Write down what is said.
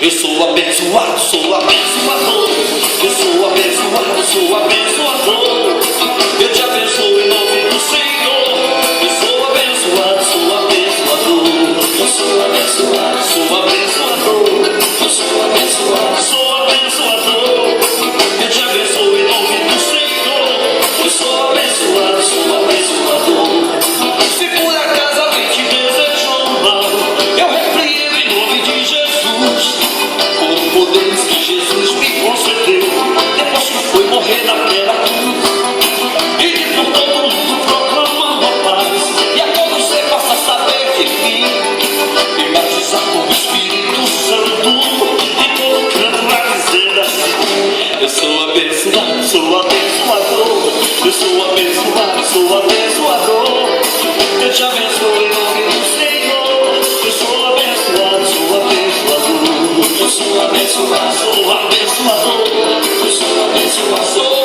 Eu sou abençoado, sou abençoador. Eu sou abençoado, sou abençoador. Eu te abençoo em nome do Senhor. Eu sou abençoado, sou abençoador. Eu sou abençoado, sou abençoador. Eu sou abençoado, sou abençoador. Eu te abençoo em nome do Senhor. Eu sou abençoado, sou abençoador. Se por acaso alguém te desejou mal, eu repreendo em nome de Jesus. Com o poder que Jesus me concedeu, depois que foi morrer naquela cruz, e por todo mundo proclamando a paz, e a todos você possa saber de mim, e batizar com o Espírito Santo, e todo canto vai dizer assim: eu sou abençoado, sou abençoador. Eu sou abençoado, sou abençoador. Eu te abençoo em nome do Senhor. Eu sou abençoado, sou abençoador. Eu sou abençoado, sou abençoador. Eu sou abençoado, sou